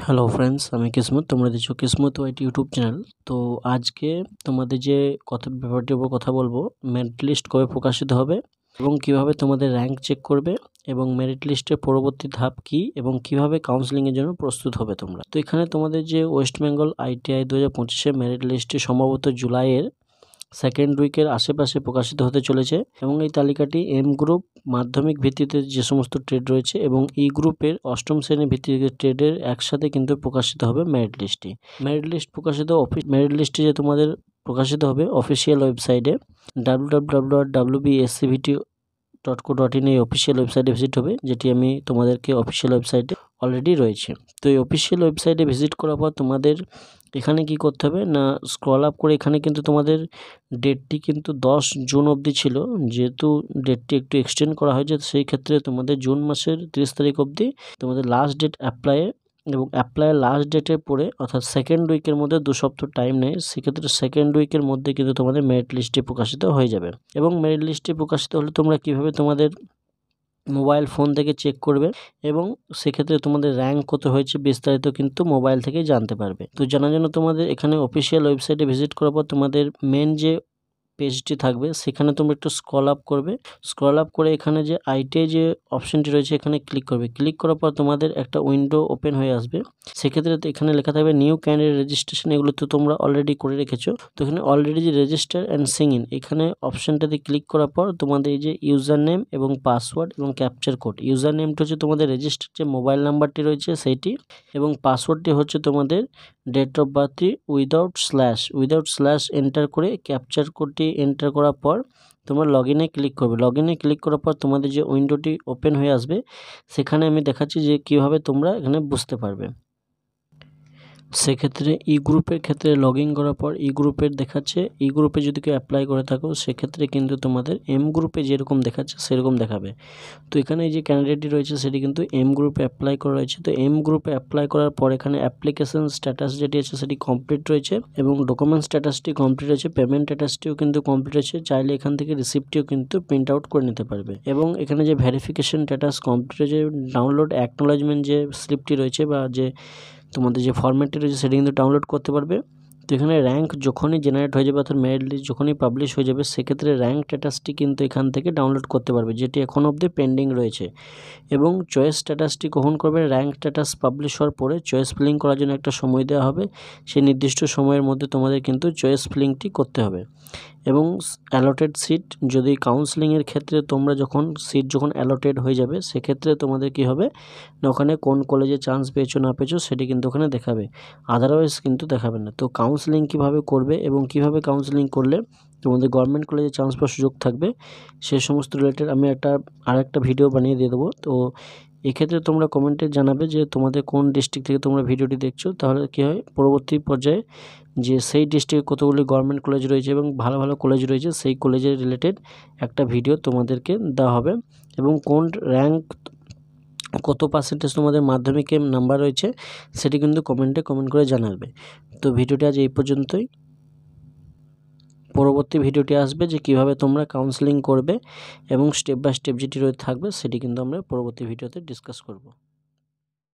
Hello friends, আমি কিসমত। তোমরা দেখছো কিসমত ওয়াইটি ইউটিউব চ্যানেল। তো আজকে তোমাদের যে ব্যাপারটির উপর কথা বলবো, মেরিট লিস্ট কবে প্রকাশিত হবে এবং কিভাবে তোমাদের র্যাঙ্ক চেক করবে এবং মেরিট লিস্টের পরবর্তী ধাপ কি এবং কিভাবে কাউন্সেলিংয়ের জন্য প্রস্তুত হবে তোমরা। তো এখানে তোমাদের যে ওয়েস্ট বেঙ্গল ITI 2025 মেরিট লিস্টটি সম্ভবত জুলাইয়ের সেকেন্ড উইকের আশেপাশে প্রকাশিত হতে চলেছে এবং এই তালিকাটি এম গ্রুপ মাধ্যমিক ভিত্তিতে যে সমস্ত ট্রেড রয়েছে এবং ই গ্রুপের অষ্টম শ্রেণী ভিত্তিতে ট্রেডের একসাথে কিন্তু প্রকাশিত হবে মেরিট লিস্টটি। মেরিট লিস্ট প্রকাশিত মেরিট লিস্টটি যে তোমাদের প্রকাশিত হবে অফিসিয়াল ওয়েবসাইটে www.wbscvt.co.in এই অফিসিয়াল ওয়েবসাইটে ভিজিট হবে, যেটি আমি তোমাদেরকে অফিসিয়াল ওয়েবসাইটে অলরেডি রয়েছে। তো এই অফিসিয়াল ওয়েবসাইটে ভিজিট করার পর তোমাদের এখানে কি করতে হবে না, স্ক্রল আপ করে এখানে কিন্তু তোমাদের ডেটটি কিন্তু 10 জুন অবধি ছিল, যেহেতু ডেটটি একটু এক্সটেন্ড করা হয়েছে সেই ক্ষেত্রে তোমাদের জুন মাসের 30 তারিখ অবধি তোমাদের লাস্ট ডেট অ্যাপ্লাইয়ের এবং অ্যাপ্লাইয়ের লাস্ট ডেটের পরে অর্থাৎ সেকেন্ড উইকের মধ্যে 2 সপ্তাহ টাইম নেয়। সেক্ষেত্রে সেকেন্ড উইকের মধ্যে কিন্তু তোমাদের মেরিট লিস্টটি প্রকাশিত হয়ে যাবে এবং মেরিট লিস্টটি প্রকাশিত হলে তোমরা কীভাবে তোমাদের মোবাইল ফোন থেকে চেক করবে এবং সেক্ষেত্রে তোমাদের র্যাঙ্ক কত হয়েছে বিস্তারিত কিন্তু মোবাইল থেকে জানতে পারবে। তো জানার জন্য তোমাদের এখানে অফিসিয়াল ওয়েবসাইটে ভিজিট করার পর তোমাদের মেন যে পেজটি থাকবে সেখানে তোমরা একটু স্ক্রল আপ করবে। স্ক্রল আপ করে এখানে যে ITI যে অপশনটি রয়েছে এখানে ক্লিক করবে। ক্লিক করার পর তোমাদের একটা উইন্ডো ওপেন হয়ে আসবে। সেক্ষেত্রে এখানে লেখা থাকবে নিউ ক্যান্ডিডেট রেজিস্ট্রেশন, এগুলো তো তোমরা অলরেডি করে রেখেছো। তো এখানে অলরেডি যে রেজিস্টার অ্যান্ড সিং ইন এখানে অপশনটাতে ক্লিক করার পর তোমাদের এই যে ইউজার নেম এবং পাসওয়ার্ড এবং ক্যাপচার কোড, ইউজার নেমটা হচ্ছে তোমাদের রেজিস্টার যে মোবাইল নাম্বারটি রয়েছে সেইটি এবং পাসওয়ার্ডটি হচ্ছে তোমাদের ডেট অফ বার্থটি উইদাউট স্ল্যাশ এন্টার করে ক্যাপচার কোডটি এন্টার করার পর তোমরা লগইনে ক্লিক করবে। লগইনে ক্লিক করার পর তোমাদের যে উইন্ডোটি ওপেন হয়ে আসবে সেখানে আমি দেখাচ্ছি যে কিভাবে তোমরা এখানে বুঝতে পারবে। সেক্ষেত্রে ই গ্রুপের ক্ষেত্রে লগ ইন করার পর ই গ্রুপের দেখাচ্ছে, ই গ্রুপে যদি কেউ অ্যাপ্লাই করে থাকো সেক্ষেত্রে কিন্তু তোমাদের এম গ্রুপে যেরকম দেখাচ্ছে সেরকম দেখাবে। তো এখানে এই যে ক্যান্ডিডেটটি রয়েছে সেটি কিন্তু এম গ্রুপে অ্যাপ্লাই করা রয়েছে। তো এম গ্রুপে অ্যাপ্লাই করার পর এখানে অ্যাপ্লিকেশন স্ট্যাটাস যেটি আছে সেটি কমপ্লিট রয়েছে এবং ডকুমেন্ট স্ট্যাটাসটি কমপ্লিট রয়েছে, পেমেন্ট স্ট্যাটাসটিও কিন্তু কমপ্লিট রয়েছে। চাইলে এখান থেকে রিসিপ্টটিও কিন্তু প্রিন্ট আউট করে নিতে পারবে এবং এখানে যে ভেরিফিকেশন স্ট্যাটাস কমপ্লিট রয়েছে, ডাউনলোড অ্যাকনোলেজমেন্ট যে স্লিপটি রয়েছে বা যে তোমাদের যে ফরম্যাটটি রয়েছে সেটি কিন্তু ডাউনলোড করতে পারবে। তো এখানে র্যাঙ্ক যখনই জেনারেট হয়ে যাবে অর্থাৎ মেরিট লিস্ট যখনই পাবলিশ হয়ে যাবে সেক্ষেত্রে র্যাঙ্ক স্ট্যাটাসটি কিন্তু এখান থেকে ডাউনলোড করতে পারবে, যেটি এখন অবধি পেন্ডিং রয়েছে। এবং চয়েস স্ট্যাটাসটি কখন করবে, র্যাঙ্ক স্ট্যাটাস পাবলিশ হওয়ার পরে চয়েস ফিলিং করার জন্য একটা সময় দেওয়া হবে, সেই নির্দিষ্ট সময়ের মধ্যে তোমাদের কিন্তু চয়েস ফিলিংটি করতে হবে। এবং অ্যালটেড সিট যদি কাউন্সেলিংয়ের ক্ষেত্রে তোমরা সিট যখন অ্যালটেড হয়ে যাবে সেক্ষেত্রে তোমাদের কি হবে না, ওখানে কোন কলেজে চান্স পেয়েছো না পেয়েছো সেটি কিন্তু ওখানে দেখাবে, আদারওয়াইজ কিন্তু দেখাবে না। তো কাউন্সেলিং কিভাবে করবে এবং কিভাবে কাউন্সেলিং করলে তোমাদের গভর্নমেন্ট কলেজে চান্স পাওয়ার সুযোগ থাকবে সে সমস্ত রিলেটেড আমি আরেকটা ভিডিও বানিয়ে দিয়ে দেবো। তো এক্ষেত্রে তোমরা কমেন্টে জানাবে যে তোমাদের কোন ডিস্ট্রিক্ট থেকে তোমরা ভিডিওটি দেখছো, তাহলে কী হয় পরবর্তী পর্যায়ে যে সেই ডিস্ট্রিক্টে কতগুলি গভর্নমেন্ট কলেজ রয়েছে এবং ভালো ভালো কলেজ রয়েছে সেই কলেজের রিলেটেড একটা ভিডিও তোমাদেরকে দেওয়া হবে এবং কোন র্যাঙ্ক কত পার্সেন্টেজ তোমাদের মাধ্যমিকে নাম্বার রয়েছে সেটি কিন্তু কমেন্ট করে জানাবে। তো ভিডিওটি আজ এই পর্যন্তই। পরবর্তী ভিডিওটি আসবে যে কিভাবে তোমরা কাউন্সেলিং করবে এবং স্টেপ বাই স্টেপ যেটি থাকবে সেটি কিন্তু আমরা পরবর্তী ভিডিওতে ডিসকাস করব।